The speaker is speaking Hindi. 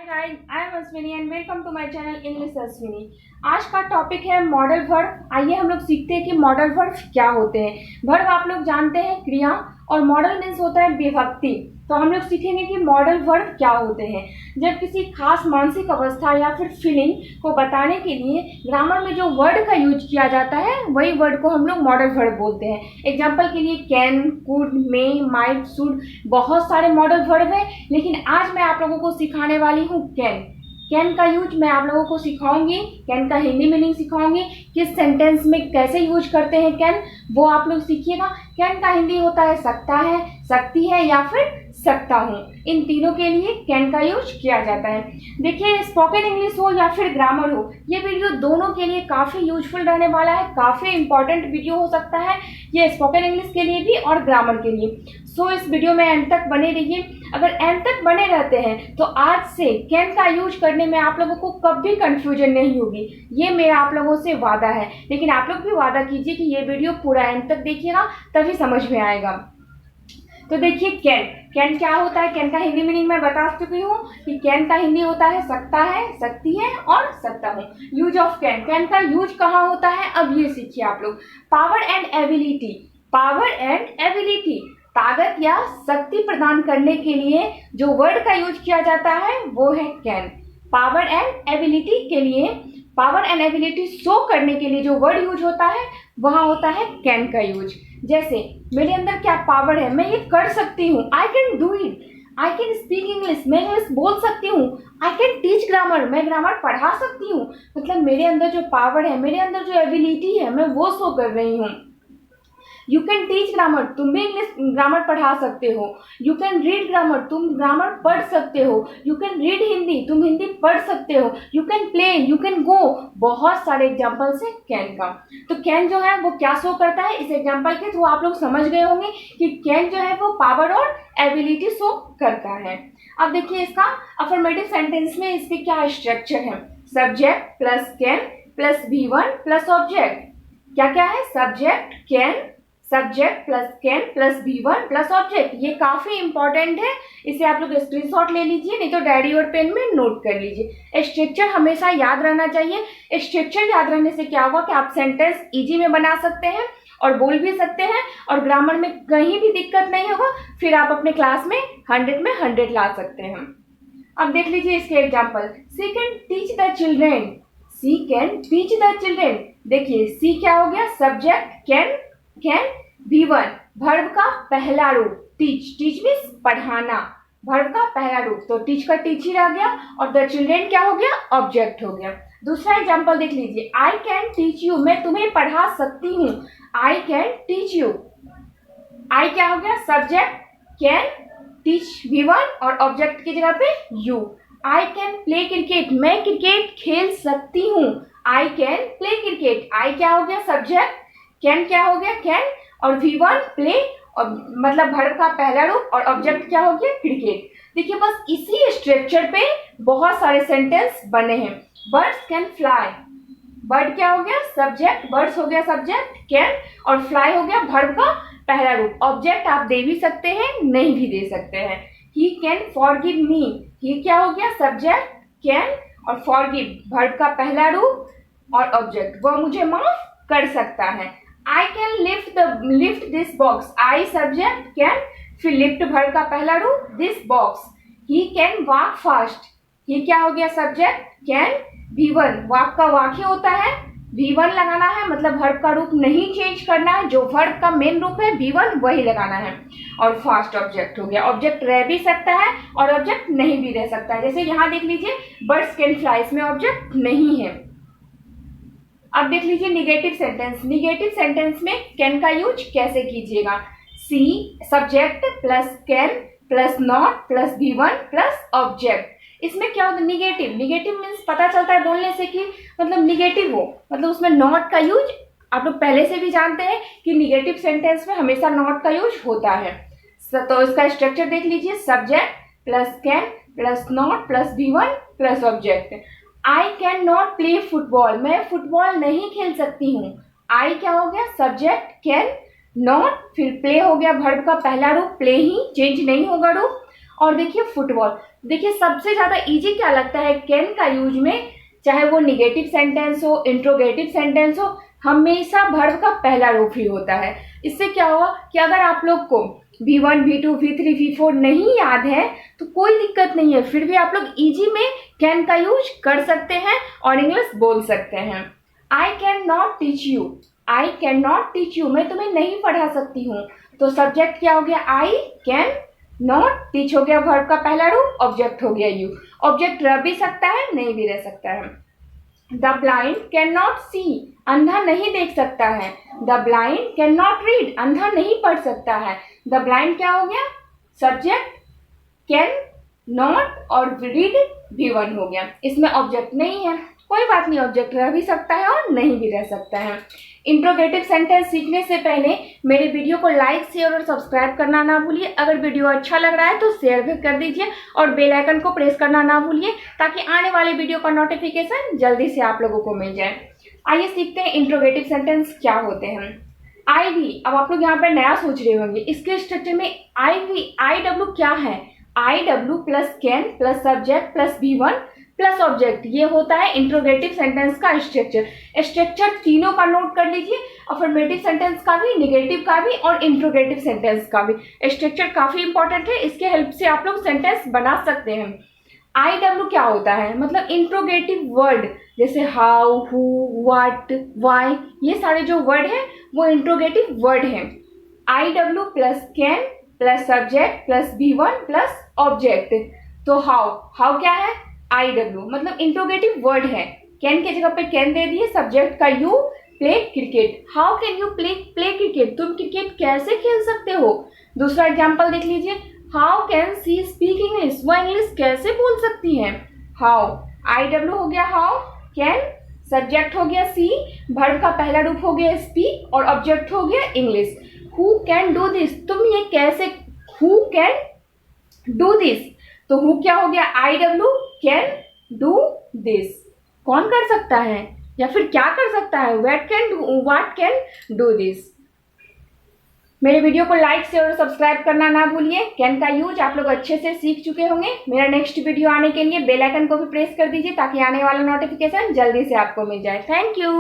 Hi guys, I am Ashwini and welcome to my channel English Ashwini। आज का टॉपिक है मॉडल वर्ब। आइए हम लोग सीखते हैं कि मॉडल वर्ब क्या होते हैं। वर्ब आप लोग जानते हैं क्रिया, और मॉडल मीन्स होता है विभक्ति। तो हम लोग सीखेंगे कि मॉडल वर्ब क्या होते हैं। जब किसी खास मानसिक अवस्था या फिर फीलिंग को बताने के लिए ग्रामर में जो वर्ड का यूज किया जाता है वही वर्ड को हम लोग मॉडल वर्ब बोलते हैं। एग्जाम्पल के लिए can, could, may, might, should, बहुत सारे मॉडल वर्ब है, लेकिन आज मैं आप लोगों को सिखाने वाली हूँ कैन। कैन का यूज मैं आप लोगों को सिखाऊंगी, कैन का हिंदी मीनिंग सिखाऊंगी, किस सेंटेंस में कैसे यूज करते हैं कैन, वो आप लोग सीखिएगा। कैन का हिंदी होता है सकता है, सकती है या फिर सकता हूँ। इन तीनों के लिए कैन का यूज किया जाता है। देखिए, स्पोकन इंग्लिश हो या फिर ग्रामर हो, ये वीडियो दोनों के लिए काफ़ी यूजफुल रहने वाला है। काफ़ी इंपॉर्टेंट वीडियो हो सकता है ये स्पोकन इंग्लिश के लिए भी और ग्रामर के लिए। सो इस वीडियो में एंड तक बने रहिए। अगर एंड तक बने रहते हैं तो आज से कैन का यूज करने में आप लोगों को कभी कंफ्यूजन नहीं होगी, ये मेरा आप लोगों से वादा है। लेकिन आप लोग भी वादा कीजिए कि ये वीडियो पूरा एंड तक देखिएगा, तभी समझ में आएगा। तो देखिए, कैन कैन क्या होता है। कैन का हिंदी मीनिंग मैं बता चुकी हूँ कि कैन का हिंदी होता है सकता है, सकती है और सकता हूँ। यूज ऑफ कैन, कैन का यूज कहाँ होता है, अब ये सीखिए आप लोग। Power and ability, power and ability, ताकत या शक्ति प्रदान करने के लिए जो वर्ड का यूज किया जाता है वो है कैन। पावर एंड एबिलिटी के लिए, पावर एंड एबिलिटी शो करने के लिए जो वर्ड यूज होता है वहाँ होता है कैन का यूज। जैसे मेरे अंदर क्या पावर है, मैं ये कर सकती हूँ, I can do it. I can speak English, मैं इंग्लिश बोल सकती हूँ। आई कैन टीच ग्रामर, मैं ग्रामर पढ़ा सकती हूँ। मतलब मेरे अंदर जो पावर है, मेरे अंदर जो एबिलिटी है, मैं वो शो कर रही हूँ। यू कैन टीच ग्रामर, तुम भी इंग्लिश ग्रामर पढ़ा सकते हो। यू कैन रीड ग्रामर, तुम ग्रामर पढ़ सकते हो। यू कैन रीड हिंदी, तुम हिंदी पढ़ सकते हो। You can play, you can go, बहुत सारे एग्जाम्पल्स है कैन का। तो कैन जो है वो क्या शो करता है, इस एग्जाम्पल के थ्रू आप लोग समझ गए होंगे कि कैन जो है वो पावर और एबिलिटी शो करता है। अब देखिए, इसका अफर्मेटिव सेंटेंस में इसके क्या स्ट्रक्चर है। Subject plus can plus V1 plus object. क्या क्या है, subject can, subject plus can plus V1 plus object. ये काफी इंपॉर्टेंट है, इसे आप लोग स्क्रीनशॉट ले लीजिए, नहीं तो डायरी और पेन में नोट कर लीजिए। स्ट्रक्चर हमेशा याद रहना चाहिए। स्ट्रक्चर याद रहने से क्या होगा कि आप सेंटेंस इजी में बना सकते हैं और बोल भी सकते हैं, और ग्रामर में कहीं भी दिक्कत नहीं होगा। फिर आप अपने क्लास में 100 में 100 ला सकते हैं। अब देख लीजिए इसके example. She can teach the children, she can teach the children. देखिए, सी क्या हो गया, subject can, can V1, verb का पहला रूप टीच, टीच मीन्स पढ़ाना, वर्ब का पहला रूप, तो टीच का टीच ही रह गया, और द चिल्ड्रेन क्या हो गया, ऑब्जेक्ट हो गया। दूसरा एग्जाम्पल देख लीजिए, आई कैन टीच यू, मैं तुम्हें पढ़ा सकती हूँ। आई कैन टीच यू, आई क्या हो गया, सब्जेक्ट कैन, टीच V1 और ऑब्जेक्ट की जगह पे you. I can play cricket, मैं क्रिकेट खेल सकती हूँ। आई कैन प्ले क्रिकेट, आई क्या हो गया, सब्जेक्ट, कैन क्या हो गया, कैन, और V1 प्ले, और मतलब वर्ब का पहला रूप, और ऑब्जेक्ट क्या हो गया, क्रिकेट। देखिए, बस इसी स्ट्रक्चर पे बहुत सारे सेंटेंस बने हैं। बर्ड्स कैन फ्लाई, बर्ड क्या हो गया, सब्जेक्ट, बर्ड्स हो गया सब्जेक्ट कैन, और फ्लाई हो गया वर्ब का पहला रूप। ऑब्जेक्ट आप दे भी सकते हैं, नहीं भी दे सकते हैं। ही कैन फॉरगिव मी, ही क्या हो गया, सब्जेक्ट कैन, और फॉरगिव वर्ब का पहला रूप और ऑब्जेक्ट, वह मुझे माफ कर सकता है। I can lift this box, I subject can, फिर लिफ्ट वर्ब का पहला रूप, this box. He can walk fast, he क्या हो गया, सब्जेक्ट कैन, V1, वॉक का वाक ही होता है, V1 लगाना है, मतलब वर्ब का रूप नहीं चेंज करना है, जो वर्ब का मेन रूप है V1 वही लगाना है, और फास्ट ऑब्जेक्ट हो गया। ऑब्जेक्ट रह भी सकता है और ऑब्जेक्ट नहीं भी रह सकता है। जैसे यहाँ देख लीजिए, बर्ड्स कैन फ्लाई, इसमें ऑब्जेक्ट नहीं है। अब देख लीजिए निगेटिव सेंटेंस। निगेटिव सेंटेंस में कैन का यूज कैसे कीजिएगा। See subject plus can plus not plus V1 plus object. इसमें क्या होता है, निगेटिव, निगेटिव मीन्स पता चलता है बोलने से कि मतलब निगेटिव हो, मतलब उसमें नॉट का यूज आप लोग पहले से भी जानते हैं कि निगेटिव सेंटेंस में हमेशा नॉट का यूज होता है। तो इसका स्ट्रक्चर देख लीजिए, subject plus can plus not plus V1 plus object. I can not play football, मैं फुटबॉल नहीं खेल सकती हूँ। आई क्या हो गया, सब्जेक्ट कैन, नॉट, फिर प्ले हो गया वर्ब का पहला रूप, प्ले ही, चेंज नहीं होगा रूप, और देखिए फुटबॉल। देखिए सबसे ज्यादा इजी क्या लगता है कैन का यूज में, चाहे वो निगेटिव सेंटेंस हो, इंट्रोगेटिव सेंटेंस हो, हमेशा वर्ब का पहला रूप ही होता है। इससे क्या हुआ कि अगर आप लोग को V1, V2, V3, V4 नहीं याद है तो कोई दिक्कत नहीं है, फिर भी आप लोग इजी में कैन का यूज कर सकते हैं और इंग्लिश बोल सकते हैं। I can not teach you, I can not teach you, मैं तुम्हें नहीं पढ़ा सकती हूँ। तो सब्जेक्ट क्या हो गया, आई कैन नॉट, टीच हो गया वर्ब का पहला रूप, ऑब्जेक्ट हो गया यू। ऑब्जेक्ट रह भी सकता है, नहीं भी रह सकता है। द ब्लाइंड कैन नॉट सी, अंधा नहीं देख सकता है। The blind can not read, अंधा नहीं पढ़ सकता है। द ब्लाइंड क्या हो गया, सब्जेक्ट, कैन नॉट और रीड V1 हो गया। इसमें ऑब्जेक्ट नहीं है, कोई बात नहीं, ऑब्जेक्ट रह भी सकता है और नहीं भी रह सकता है। इंट्रोगेटिव सेंटेंस सीखने से पहले मेरे वीडियो को लाइक, शेयर और सब्सक्राइब करना ना भूलिए। अगर वीडियो अच्छा लग रहा है तो शेयर भी कर दीजिए और बेल आइकन को प्रेस करना ना भूलिए ताकि आने वाले वीडियो का नोटिफिकेशन जल्दी से आप लोगों को मिल जाए। आइए सीखते हैं इंट्रोगेटिव सेंटेंस क्या होते हैं। आई वी, अब आप लोग यहाँ पे नया सोच रहे होंगे, इसके स्ट्रक्चर में IW क्या है, IW plus can plus subject plus V1 plus object, ये होता है इंट्रोगेटिव सेंटेंस का स्ट्रक्चर। स्ट्रक्चर तीनों का नोट कर लीजिए, अफर्मेटिव सेंटेंस का भी, नेगेटिव का भी और इंट्रोगेटिव सेंटेंस का भी। स्ट्रक्चर काफी इंपॉर्टेंट है, इसके हेल्प से आप लोग सेंटेंस बना सकते हैं। IW क्या होता है, मतलब इंट्रोगेटिव वर्ड, जैसे हाउ, हु, व्हाट, व्हाई, ये सारे जो वर्ड हैं वो इंट्रोगेटिव वर्ड हैं। IW plus can plus subject plus V1 plus object. तो हाउ क्या है, IW मतलब इंट्रोगेटिव वर्ड है, कैन के जगह पे कैन दे दिए, सब्जेक्ट का you, play cricket, how can you play cricket, तुम क्रिकेट कैसे खेल सकते हो। दूसरा एग्जांपल देख लीजिए, how can see speak English, वह इंग्लिश कैसे बोल सकती हैं। हाउ, IW हो गया हाउ, कैन, सब्जेक्ट हो गया सी, वर्ब का पहला रूप हो गया स्पीक और ऑब्जेक्ट हो गया English. Who can do this, तुम ये कैसे, हु कैन डू दिस, तो हु क्या हो गया, IW, कैन डू दिस, कौन कर सकता है या फिर क्या कर सकता है, व्हाट कैन डू दिस। मेरे वीडियो को लाइक शेयर और सब्सक्राइब करना ना भूलिए। कैन का यूज आप लोग अच्छे से सीख चुके होंगे। मेरा नेक्स्ट वीडियो आने के लिए बेल आइकन को भी प्रेस कर दीजिए ताकि आने वाला नोटिफिकेशन जल्दी से आपको मिल जाए। Thank you.